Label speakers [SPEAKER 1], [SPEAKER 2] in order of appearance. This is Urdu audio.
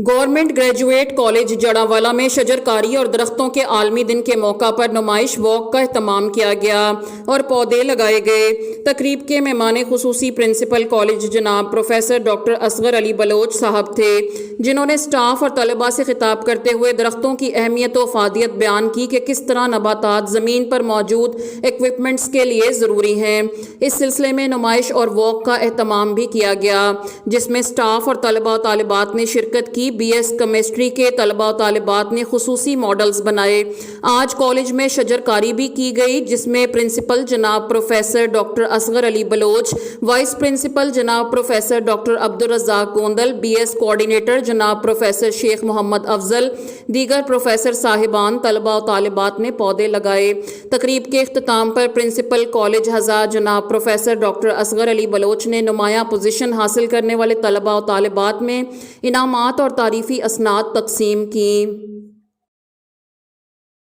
[SPEAKER 1] گورنمنٹ گریجویٹ کالج جڑاوالا میں شجرکاری اور درختوں کے عالمی دن کے موقع پر نمائش واک کا اہتمام کیا گیا اور پودے لگائے گئے۔ تقریب کے مہمان خصوصی پرنسپل کالج جناب پروفیسر ڈاکٹر اصغر علی بلوچ صاحب تھے، جنہوں نے اسٹاف اور طلباء سے خطاب کرتے ہوئے درختوں کی اہمیت و افادیت بیان کی کہ کس طرح نباتات زمین پر موجود ایکوپمنٹس کے لیے ضروری ہیں۔ اس سلسلے میں نمائش اور واک کا اہتمام بھی کیا گیا، جس میں اسٹاف اور طلباء و طالبات نے شرکت کی۔ بی ایس کیمسٹری کے طلباء و طالبات نے خصوصی ماڈلز بنائے۔ آج کالج میں شجرکاری بھی کی گئی، جس میں پرنسپل جناب professor doctor Asghar Ali Baloch, vice principal جناب professor doctor Abdul Razzaq Gondal, B S coordinator جناب پروفیسر شیخ محمد افضل، دیگر پروفیسر صاحبان، طلباء و طالبات نے پودے لگائے۔ تقریب کے اختتام پر پرنسپل کالج ہزا جناب پروفیسر ڈاکٹر اصغر علی بلوچ نے نمایاں پوزیشن حاصل کرنے والے طلباء و طالبات میں انعامات اور تعریفی اسناد تقسیم کی۔